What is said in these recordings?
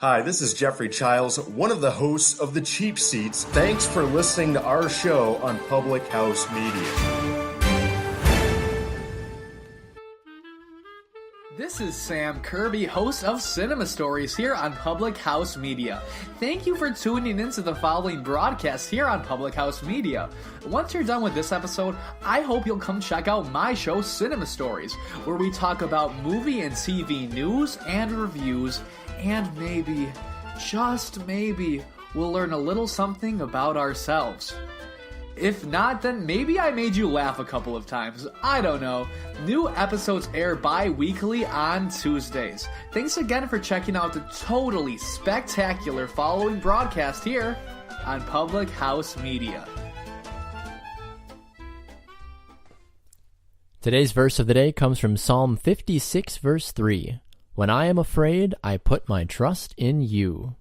Hi, this is Jeffrey Childs, one of the hosts of The Cheap Seats. Thanks for listening to our show on Public House Media. This is Sam Kirby, host of Cinema Stories here on Public House Media. Thank you for tuning into the following broadcast here on Public House Media. Once you're done with this episode, I hope you'll come check out my show, Cinema Stories, where we talk about movie and TV news and reviews, and maybe, just maybe, we'll learn a little something about ourselves. If not, then maybe I made you laugh a couple of times. I don't know. New episodes air bi-weekly on Tuesdays. Thanks again for checking out the totally spectacular following broadcast here on Public House Media. Today's verse of the day comes from Psalm 56, verse 3. When I am afraid, I put my trust in you.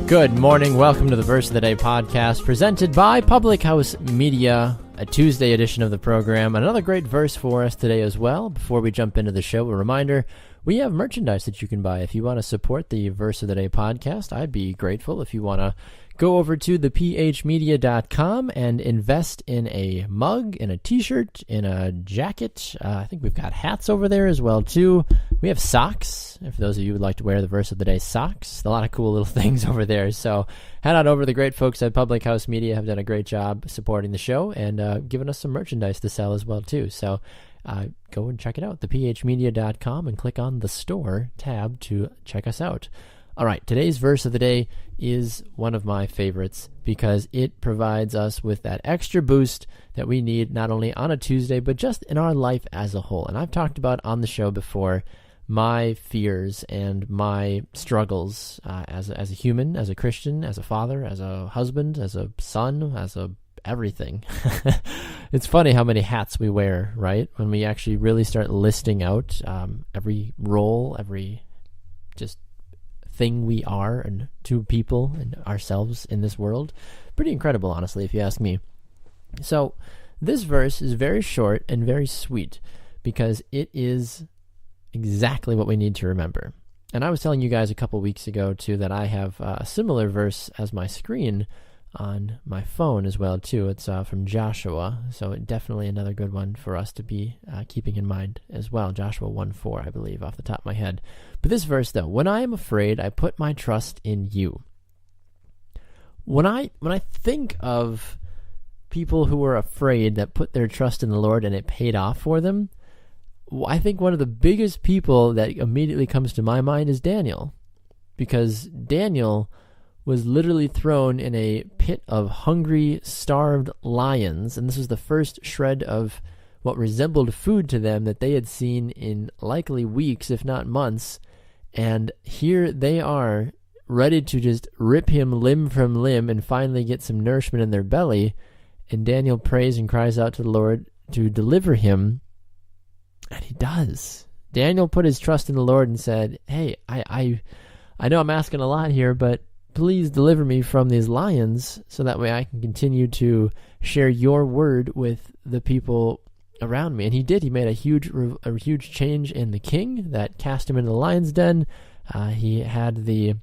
Good morning. Welcome to the Verse of the Day podcast presented by Public House Media, a Tuesday edition of the program. Another great verse for us today as well. Before we jump into the show, a reminder, we have merchandise that you can buy. If you want to support the Verse of the Day podcast, I'd be grateful if you want to go over to thephmedia.com and invest in a mug, in a t-shirt, in a jacket. I think we've got hats over there as well, too. We have socks, for those of you who would like to wear the Verse of the Day socks. A lot of cool little things over there. So head on over. The great folks at Public House Media have done a great job supporting the show and giving us some merchandise to sell as well, too. So go and check it out, thephmedia.com, and click on the store tab to check us out. All right, today's verse of the day is one of my favorites because it provides us with that extra boost that we need not only on a Tuesday, but just in our life as a whole. And I've talked about on the show before my fears and my struggles as a human, as a Christian, as a father, as a husband, as a son, as a everything. It's funny how many hats we wear, right? When we actually really start listing out every role, every just thing we are and to people and ourselves in this world. Pretty incredible, honestly, if you ask me. So this verse is very short and very sweet because it is exactly what we need to remember. And I was telling you guys a couple weeks ago too that I have a similar verse as my screen on my phone as well too. It's from Joshua, so definitely another good one for us to be keeping in mind as well. Joshua 1:4, I believe, off the top of my head. But this verse though, when I am afraid, I put my trust in you. When I think of people who were afraid that put their trust in the Lord and it paid off for them, I think one of the biggest people that immediately comes to my mind is Daniel, because Daniel was literally thrown in a pit of hungry, starved lions, and this was the first shred of what resembled food to them that they had seen in likely weeks, if not months, and here they are, ready to just rip him limb from limb and finally get some nourishment in their belly, and Daniel prays and cries out to the Lord to deliver him, and he does. Daniel put his trust in the Lord and said, hey, I know I'm asking a lot here, but please deliver me from these lions so that way I can continue to share your word with the people around me. And he did. He made a huge change in the king that cast him into the lion's den. He had the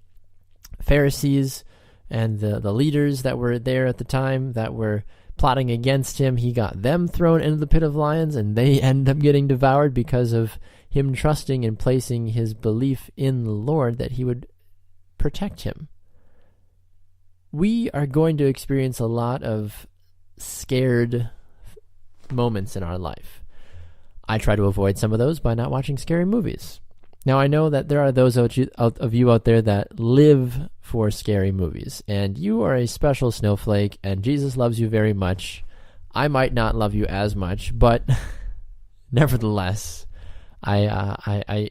Pharisees and the leaders that were there at the time that were plotting against him. He got them thrown into the pit of lions, and they ended up getting devoured because of him trusting and placing his belief in the Lord that he would protect him. We are going to experience a lot of scared moments in our life. I try to avoid some of those by not watching scary movies. Now, I know that there are those of you out there that live for scary movies, and you are a special snowflake, and Jesus loves you very much. I might not love you as much, but nevertheless, I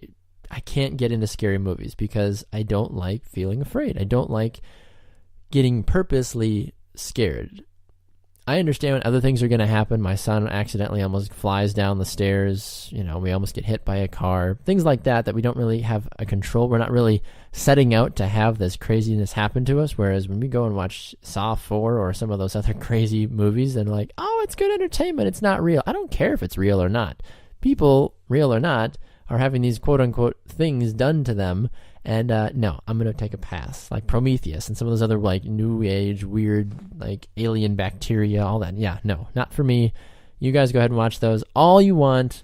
can't get into scary movies because I don't like feeling afraid. I don't like getting purposely scared. I understand when other things are going to happen. My son accidentally almost flies down the stairs. We almost get hit by a car. Things like that we don't really have a control. We're not really setting out to have this craziness happen to us. Whereas when we go and watch Saw 4 or some of those other crazy movies, then like, oh, it's good entertainment. It's not real. I don't care if it's real or not. People, real or not, are having these quote-unquote things done to them. And no, I'm going to take a pass. Like Prometheus and some of those other like new age, weird, like alien bacteria, all that. Yeah, no, not for me. You guys go ahead and watch those all you want.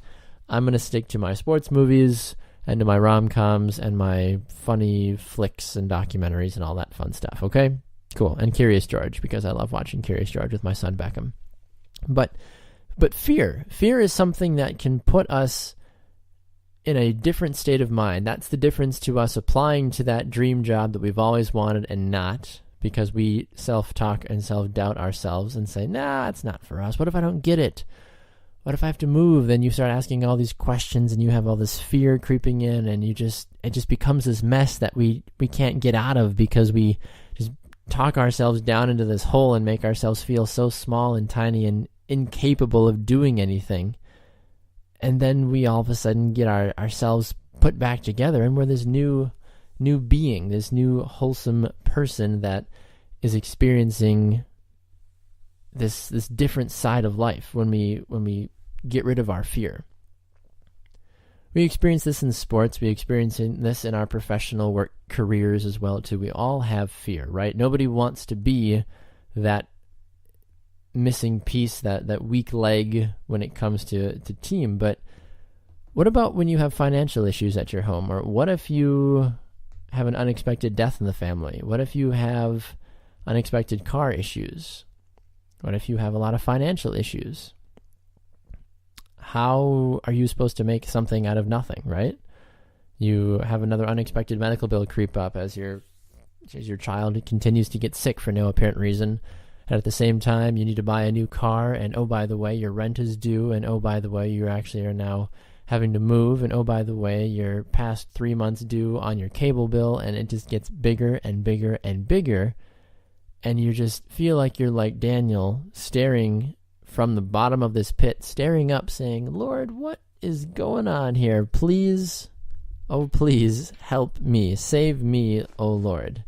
I'm going to stick to my sports movies and to my rom-coms and my funny flicks and documentaries and all that fun stuff, okay? Cool. And Curious George, because I love watching Curious George with my son Beckham. But fear is something that can put us in a different state of mind. That's the difference to us applying to that dream job that we've always wanted and not, because we self-talk and self-doubt ourselves and say, nah, it's not for us. What if I don't get it? What if I have to move? Then you start asking all these questions and you have all this fear creeping in, and it just becomes this mess that we can't get out of, because we just talk ourselves down into this hole and make ourselves feel so small and tiny and incapable of doing anything. And then we all of a sudden get ourselves put back together, and we're this new being, this new wholesome person that is experiencing this different side of life when we get rid of our fear. We experience this in sports. We experience this in our professional work careers as well too. We all have fear, right? Nobody wants to be that missing piece, that weak leg when it comes to team. But what about when you have financial issues at your home? Or what if you have an unexpected death in the family? What if you have unexpected car issues? What if you have a lot of financial issues? How are you supposed to make something out of nothing, right? You have another unexpected medical bill creep up as your child continues to get sick for no apparent reason. And at the same time, you need to buy a new car, and oh, by the way, your rent is due, and oh, by the way, you actually are now having to move, and oh, by the way, you're past 3 months due on your cable bill, and it just gets bigger and bigger and bigger, and you just feel like you're like Daniel, staring from the bottom of this pit, staring up, saying, Lord, what is going on here? Please, oh, please help me, save me, oh, Lord.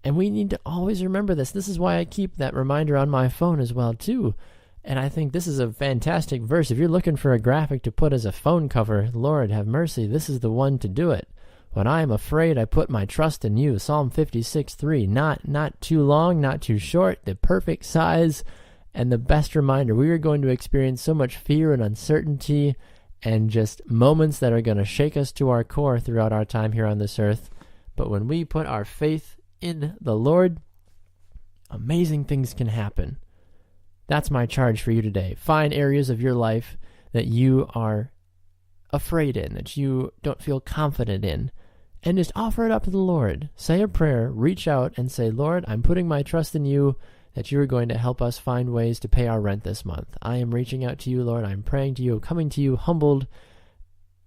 And we need to always remember this. This is why I keep that reminder on my phone as well, too. And I think this is a fantastic verse. If you're looking for a graphic to put as a phone cover, Lord, have mercy, this is the one to do it. When I am afraid, I put my trust in you. Psalm 56:3. Not too long, not too short, the perfect size, and the best reminder. We are going to experience so much fear and uncertainty and just moments that are going to shake us to our core throughout our time here on this earth. But when we put our faith in the Lord, amazing things can happen. That's my charge for you today. Find areas of your life that you are afraid in, that you don't feel confident in, and just offer it up to the Lord. Say a prayer, reach out and say, Lord, I'm putting my trust in you, that you are going to help us find ways to pay our rent this month. I am reaching out to you, Lord. I'm praying to you, coming to you humbled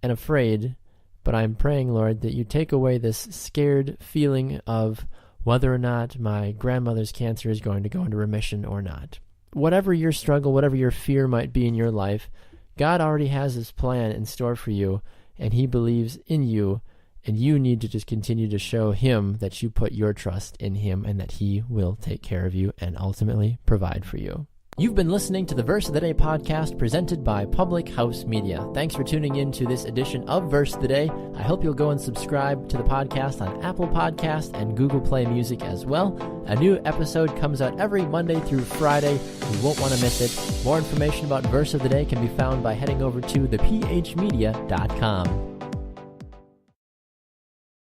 and afraid, but I'm praying, Lord, that you take away this scared feeling of whether or not my grandmother's cancer is going to go into remission or not. Whatever your struggle, whatever your fear might be in your life, God already has his plan in store for you, and he believes in you, and you need to just continue to show him that you put your trust in him and that he will take care of you and ultimately provide for you. You've been listening to the Verse of the Day podcast presented by Public House Media. Thanks for tuning in to this edition of Verse of the Day. I hope you'll go and subscribe to the podcast on Apple Podcasts and Google Play Music as well. A new episode comes out every Monday through Friday. You won't want to miss it. More information about Verse of the Day can be found by heading over to thephmedia.com.